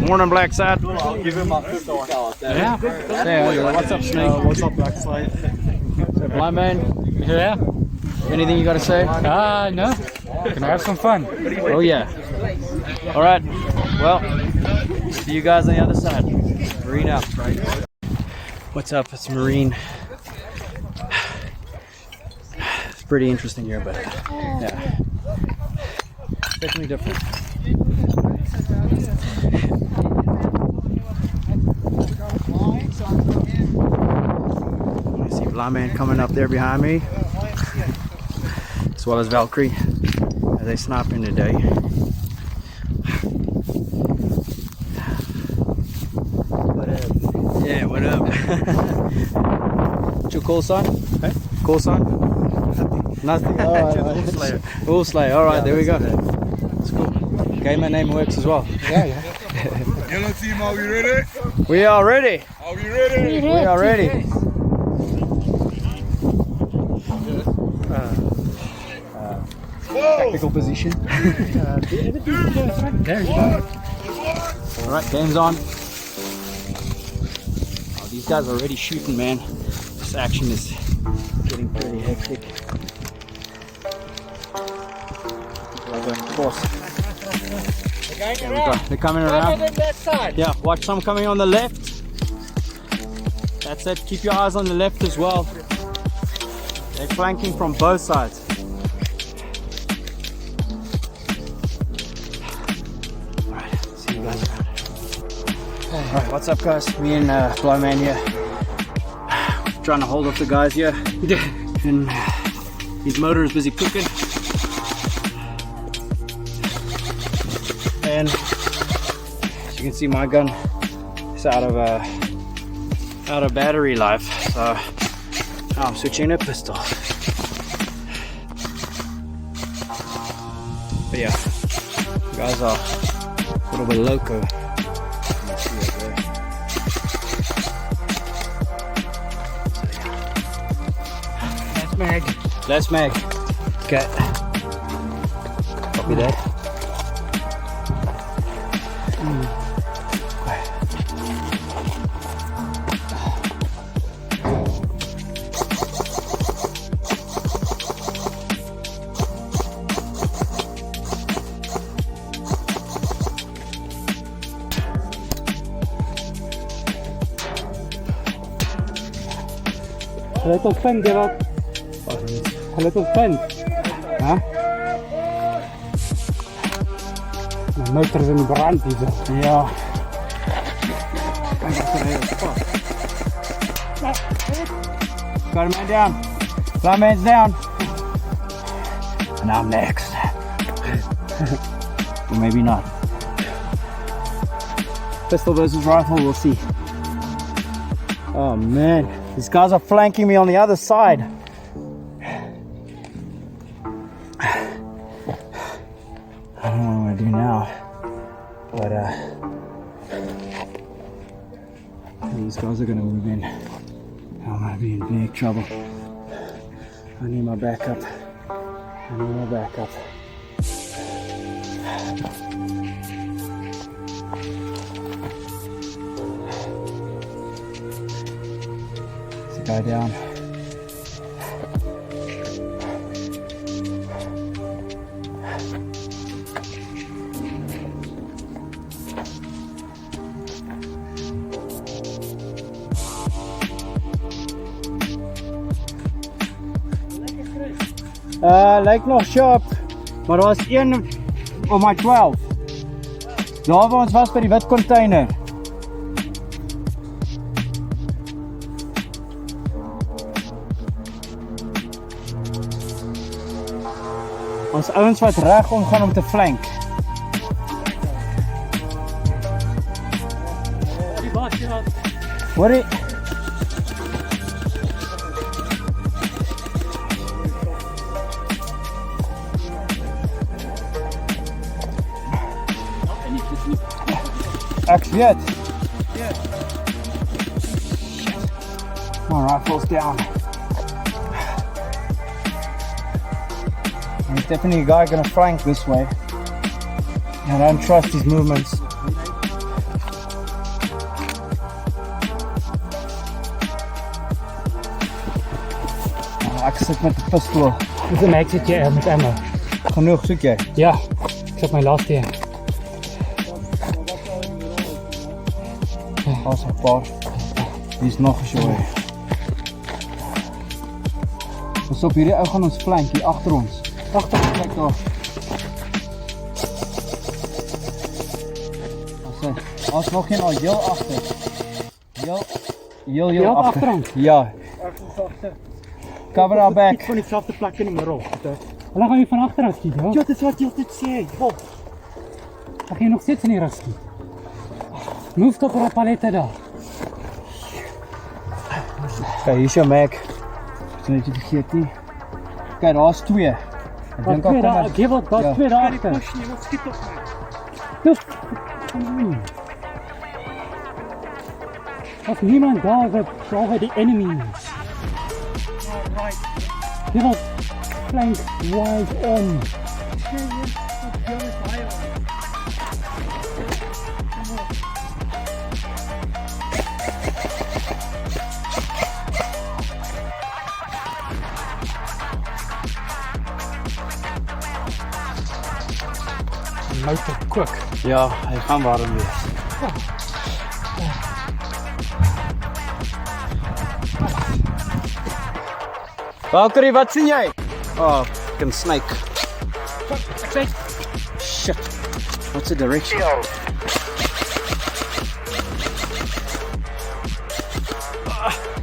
Morning, Blacksite. I'll give him my $50. Yeah. Yeah. What's up, Snake? What's up, Blacksite? So, blind man. Yeah. Anything you got to say? No. Gonna have some fun. Oh yeah. All right. Well, see you guys on the other side. Marine out, right? What's up? It's Marine. It's pretty interesting here, but yeah, definitely different. I see Blind Man coming up there behind me, as well as Valkyrie. Are they sniping today? What up? Yeah, what up? What's your call sign? Hey? Call sign? Nothing. Nothing. Wolf Slayer. All right, there we go. That's cool. Gamer name works as well. Yeah. Yellow team, are we ready? We are ready. Are we ready? We are ready. Tactical position. There you go. All right, game's on. Oh, these guys are already shooting, man. This action is getting pretty hectic. People are going close. There we go. They're coming around. Yeah, watch some coming on the left. That's it. Keep your eyes on the left as well. They're flanking from both sides. Alright, see you guys around. Alright, what's up, guys? Me and Blind Man here. Trying to hold off the guys here. And his motor is busy cooking. And as you can see, my gun is out of battery life, so now I'm switching to pistol. But yeah, you guys are a little bit loco. That's mag. Last mag. Okay. Copy that. A little fun, give up. A little fun. Huh? Mijn motor is in brand hier. Ja. Got a man down. Blind man's down. And I'm next. Or maybe not. Pistol versus rifle, we'll see. Oh man, these guys are flanking me on the other side. I don't know what I'm gonna do now, but these guys are gonna move in. I'm gonna be in big trouble. I need my backup. I need my backup. There's a guy down. Lijkt nog sharp, maar er was één op my 12. Daar waar ons was by die wit container. Ons ouens wat reg omgaan om te flank. Hoor jy? Ek weet. My rifle's down. There's definitely a guy gonna flank this way. I don't trust his movements. ek sit met 'n pistool. Dis 'n mag sit jy met ammo. Genoeg soek jy? Ja, ek het my laaste een. Daar's 'n paar. Hier's nog 'n show. Pas op, hierdie ou gaan ons flank hier agter ons. Agter, kyk daar. Ons nog geen al heel agter. Heel agter ons. Ja. Cover our back. Van dieselfde plek in die middel. Hulle gaan jy van agter af skiet, ja? Ja, dit is wat jy altyd sê. Ja. Ek gaan nog steeds in die rug skiet. Move tot op die palette daar. Kijk, hier is jou mag. As jy net nie vergeet nie. Kijk, daar is 2. Ek dink al kom daar, gee wat, daar 2 daar agter. Push nie, wat skiet op my. Dus, as niemand daar wat behalwe die enemies. Alright. Gee wat, flank wide on. Motor quick. Ja, hy gaan warm wees. Valkyrie, wat sien jy? Oh, fucking snake. Ek sê, Shit. What's the direction?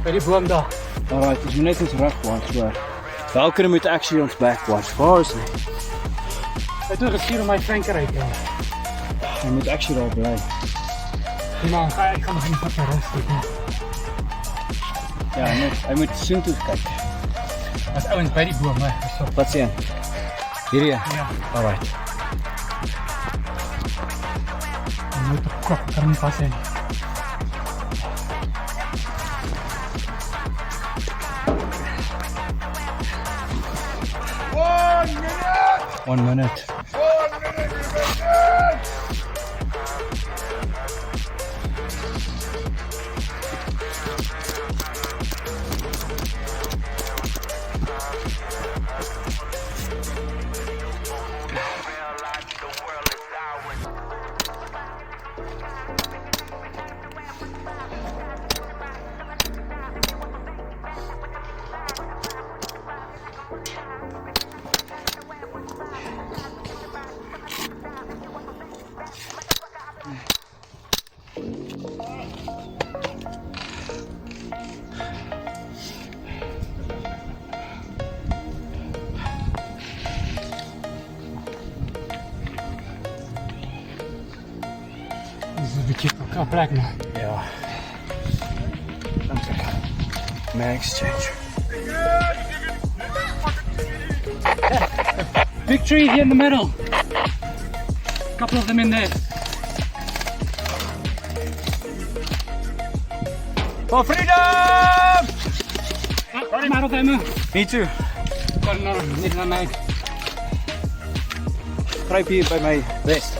by die boom daar. Alright, ons moet net ons rug watch hoor. Valkyrie moet actually ons back watch. Waar is hy? Hy het nou gestuur om my flanker uit. Ja. Hy moet actually daar bly. Die man, ek gaan nog nie vat my rust uit. Ja, hy moet soontoe kyk. As ouens by die boom, hè. Wat sien? Hierdie? Ja. Alright. Die motor quick, kan nie pas in. One 1 minute! minute. 1 minute, you make it! Dis 'n bietjie op plek nou. Ja. Dankie. Mag exchange. Victory here in the middle. Couple of them in there. For freedom! I'm out of ammo. Me too. No, niet naar mij. Gryp hier by my vest.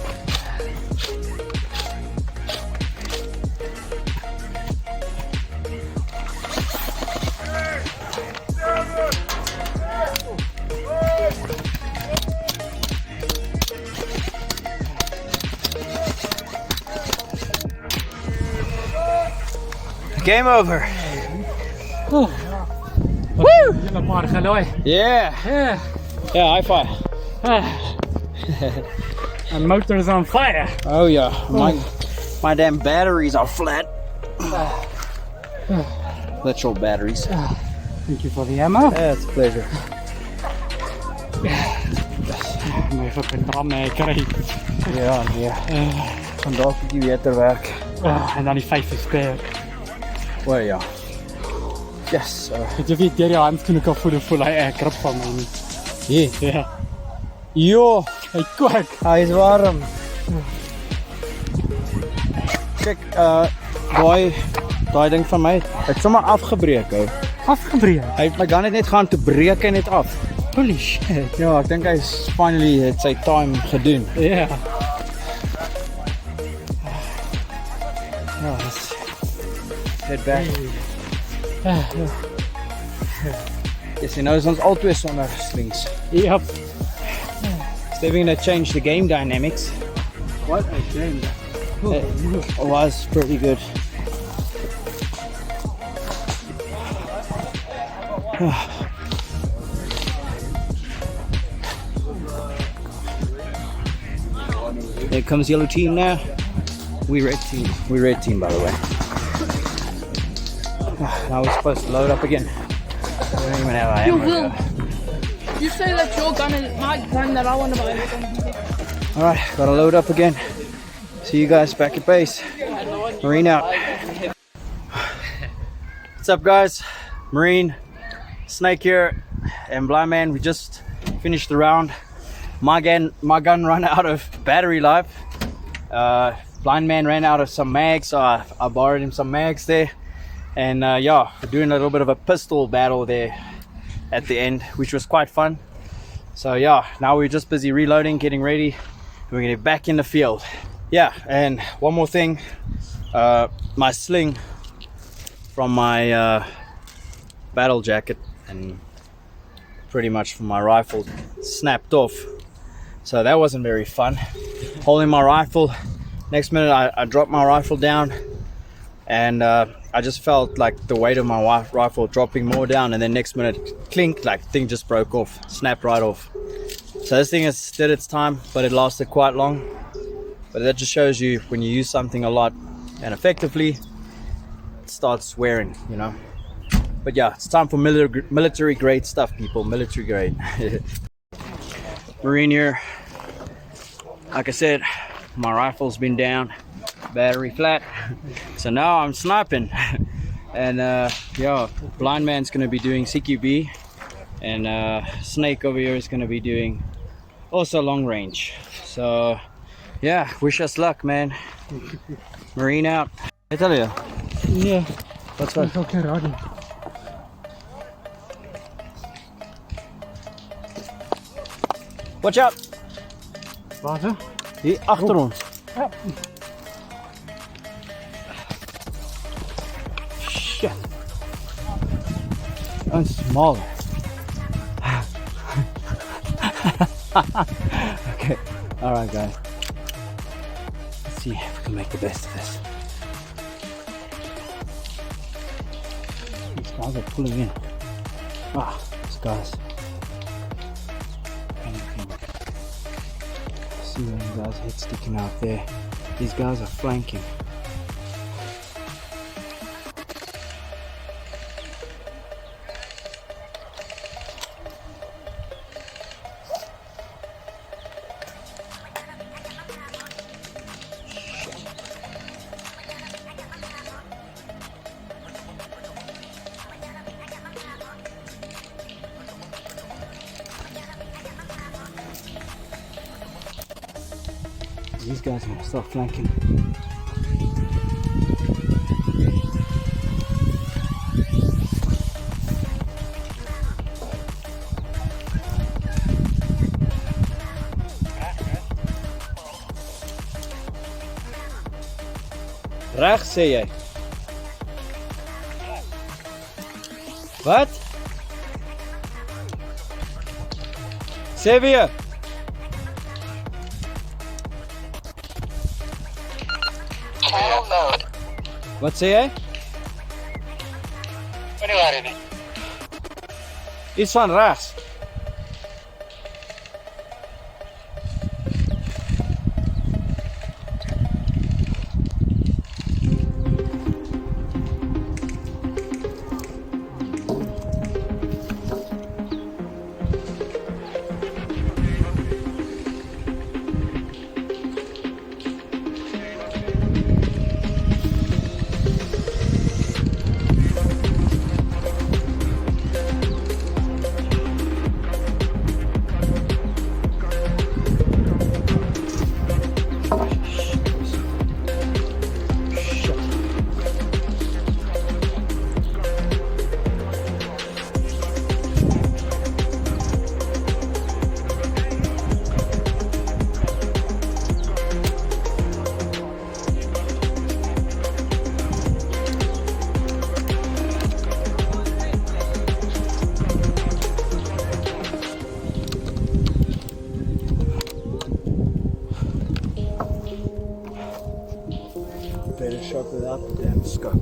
Game over. Woo! Julle maar gelooi. Yeah. Yeah. Yeah, high five. The motor is on fire. Oh yeah. My damn batteries are flat. Literal batteries. Thank you for the ammo. Yeah, it's a pleasure. My fucking drum kry. Ja, nee. Vandaag moet jy weer te werk. En dan die 5 spare. O ja. Yes. Het jy weet jy handskoene kan voel hy krap van my nie. Hier. Ja. Jo, Hy kwak. hy is warm. Kyk, daai ding van my, het sommer afgebreek ou. Afgebreek. Hy het my gun net gaan toe breek hy net af. Holy shit. Ja, ek dink hy's finally het sy time gedoen. Ja. Ja, let's head back. Yes, nou is ons al twee sonder slings. Yep. They're going to change the game dynamics. What a game. It was pretty good. Here comes yellow team now. We red team. We red team, by the way. Now we're supposed to load up again. We don't even have our ammo. You say that your gun is my gun that I want to buy. Alright, gotta load up again. See you guys back at base. Marine out. What's up, guys? Marine, Snake here, and Blind Man. We just finished the round. My gun ran out of battery life. Blind Man ran out of some mags, so I borrowed him some mags there. And yeah, we're doing a little bit of a pistol battle there at the end, which was quite fun. So yeah, now we're just busy reloading, getting ready, and we're gonna get back in the field. Yeah, and one more thing, my sling from my battle jacket and pretty much from my rifle snapped off, so that wasn't very fun. Holding my rifle, next minute I dropped my rifle down, and I just felt like the weight of my rifle dropping more down, and then next minute, clink, like thing just broke off, snapped right off. So this thing has did its time, but it lasted quite long. But that just shows you when you use something a lot and effectively, it starts wearing, you know. But yeah, it's time for military grade stuff, people, military grade. Marine here. Like I said, my rifle's been down, battery flat, so now I'm sniping. And yeah, Blind Man's gonna be doing CQB, and Snake over here is gonna be doing also long range. So yeah, wish us luck, man. Marine out. I tell you. Yeah. What's what? Okay, ready. Watch out! Waar? Hier achter ons. Ja. Shit. Een smaller. Okay. Alright, guys. Let's see if we can make the best of this. These guys are pulling in. Ah, these guys. See one guy's head sticking out there. These guys are flanking. These guys are gonna start flanking. Rechts, sê jy? Wat? Sê weer. Wat sê jy? Iets van rechts. better shot without the damn scope.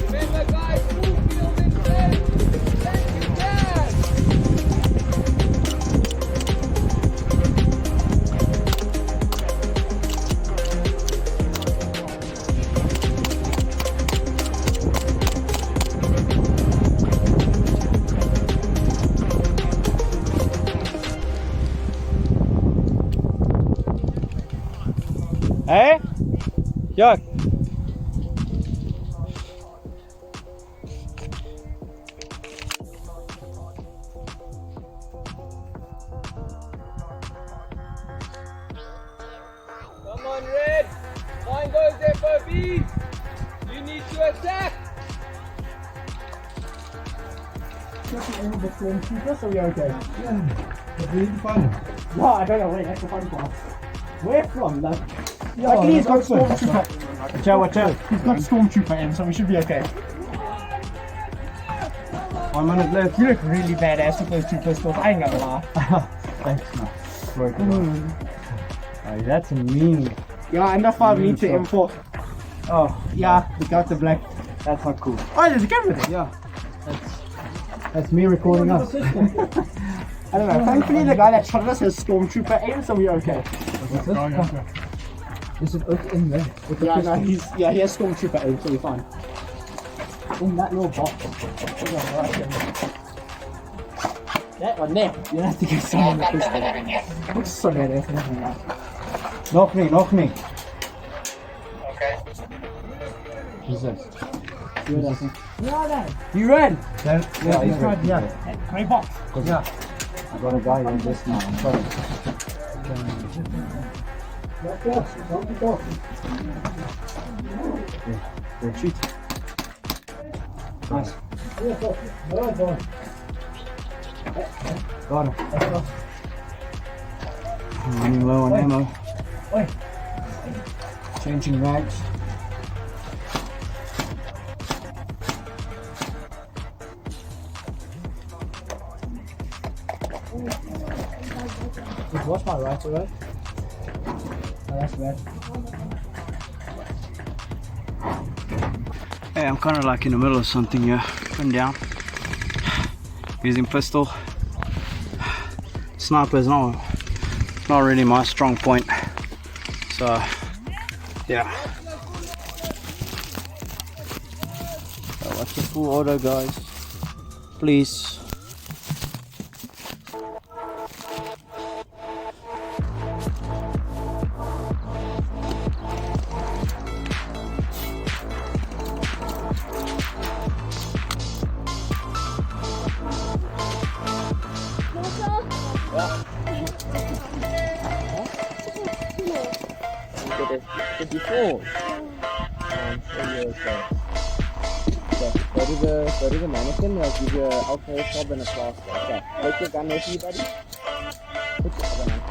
Remember, guys, full field in place. Thank you, Dad. Hey? Yuck. Come on, Red. Find those FOBs. You need to attack. So we okay? We need to find him. No, I don't know where. That's the fun part. Where from? Like, Yeah, luckily he's got that's good. stormtrooper. Watch out, watch out. He's got stormtrooper in, so we should be okay. 1 minute left. You look really badass with those two pistols. I ain't gonna lie. Thanks, man. Oh, that's a mean. Yeah, under 5 meter M4. Oh, Yeah, we got the black. that's not cool. Oh, there's a camera there. Yeah. That's me recording us. I don't know. Thankfully, the guy that shot us has stormtrooper aim, so we're okay. Is it in there? With the Yeah, pistol? no, he has stormtrooper aim, so we're fine. In that little box. That one there. You have to get someone with pistol. Looks so badass. Knock me. Okay. Who's this? You ran. Yeah, he's right. Yeah. Grey box. Yeah. I got a guy on this now. I'm sorry. Retreat. Nice. Got him. I'm running low on ammo. Oi. Changing rags. Watch my right, alright? Oh, that's bad. Hey, I'm kind of like in the middle of something here. Run down. Using pistol. Sniper is not really my strong point. So, yeah. So watch the full auto, guys. Please. Before. Go to the mannequin, I'll give you an alcohol swab and a plaster. Okay, take your gun with you, buddy. Put your other one.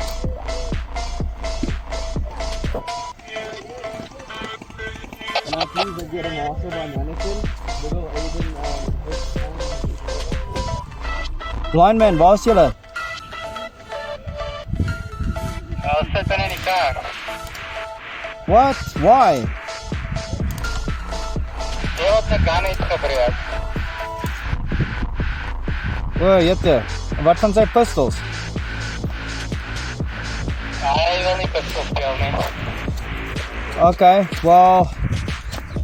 Can I please get a marker by mannequin? Little Aiden, Blind man, waar is julle? Sit in die kar. What? Why? Jy het 'n gun uitgebreek. O, jette. Wat van sy pistols? Hy wil nie pistol speel nie. Okay, well,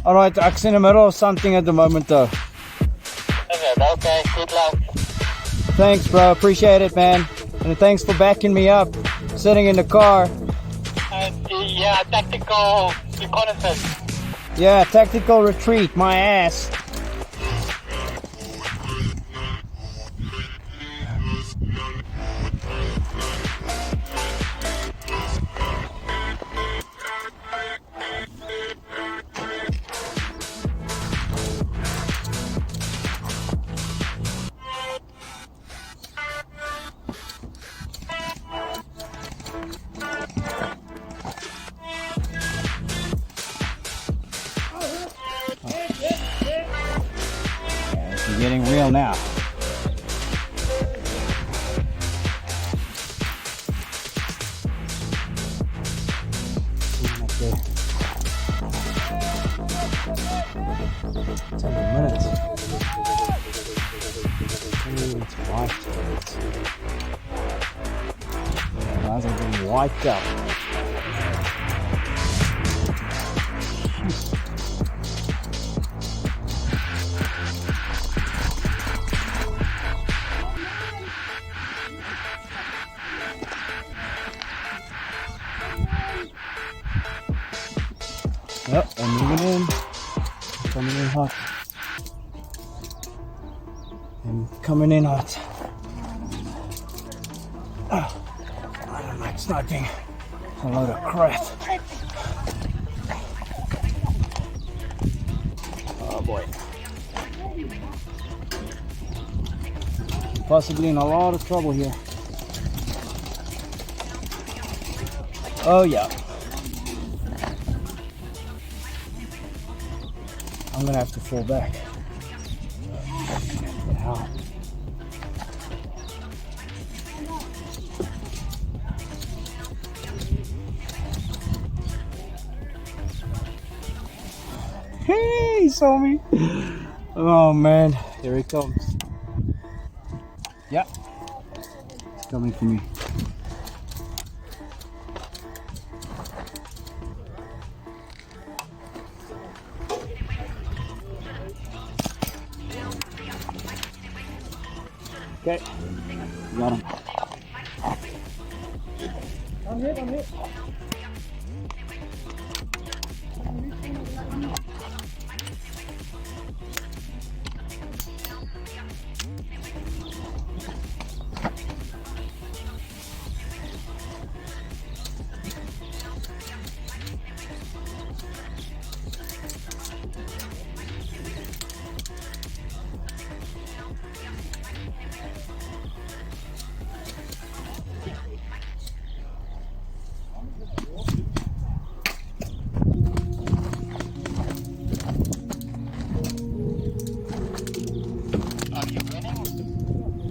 alright, I'm in the middle of something at the moment though. Okay, good luck. Thanks, bro, appreciate it, man. And thanks for backing me up, sitting in the car. Yeah, tactical reconnaissance. Yeah, tactical retreat, my ass. You're getting real now. Up there. 10 minutes. 10 minutes wiped. Guys are getting wiped out. Yep, I'm moving in. Coming in hot. I'm coming in hot. I don't like sniping. A load of crap. Oh boy. Possibly in a lot of trouble here. Oh yeah. I'm gonna have to fall back. Wow. Hey, he saw me. Oh man, here he comes. Yeah, he's coming for me. Okay, got him. I'm hit.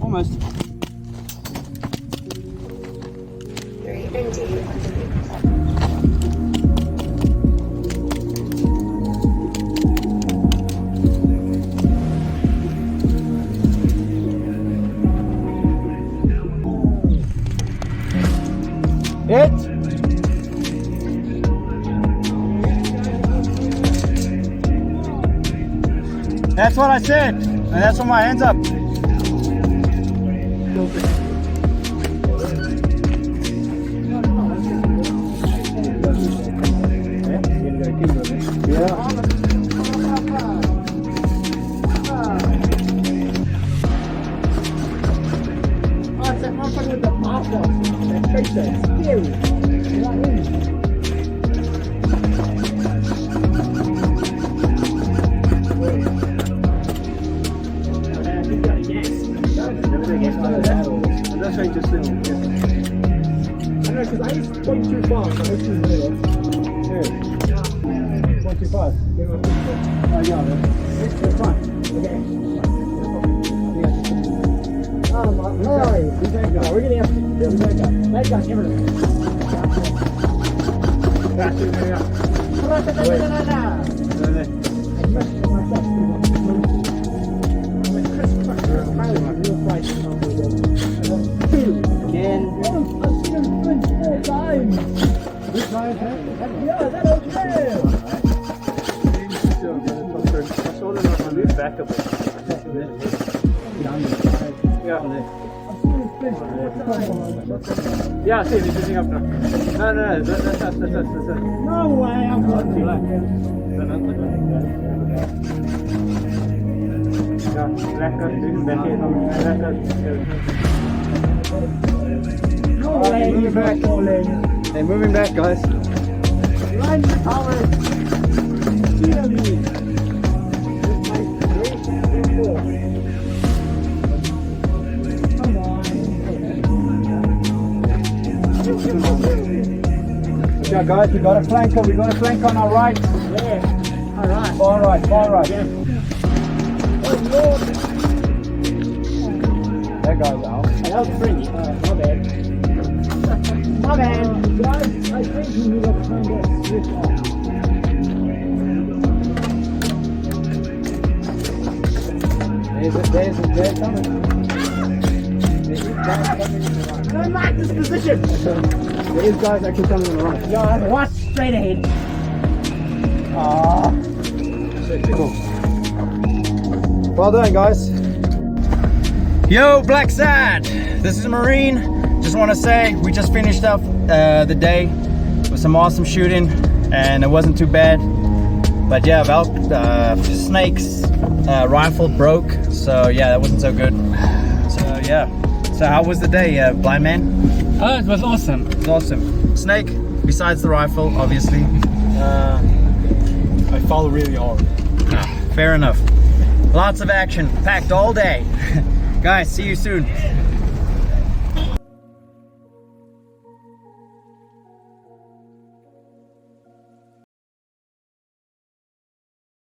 Almost. 3 indeed. Hit. That's what I said, and that's where my hands up. Yeah, see, he's sitting up now. No, that's us. No way, I'm going to. Yeah, black us, you can bet it. No way, he's back. They're moving back, guys. Run the power. Hear me. Yeah, guys, we got a flank on. We got a flank on our right. Yeah. All right. Far right. Yeah. Oh Lord. guys out. That was pretty. My bad. My bad. Guys, I think we need to turn that switch off. There's coming. I don't like this position. There is guys actually coming on the right. Yeah, watch straight ahead. Cool. Well done, guys. Yo, Blacksite! This is Marine. Just want to say we just finished up the day with some awesome shooting, and it wasn't too bad. But yeah, Snake's rifle broke, so yeah, that wasn't so good. So yeah. So how was the day, blind man? Oh, it was awesome. It was awesome. Snake, besides the rifle, obviously. I follow really hard. Fair enough. Lots of action, packed all day. Guys, see you soon.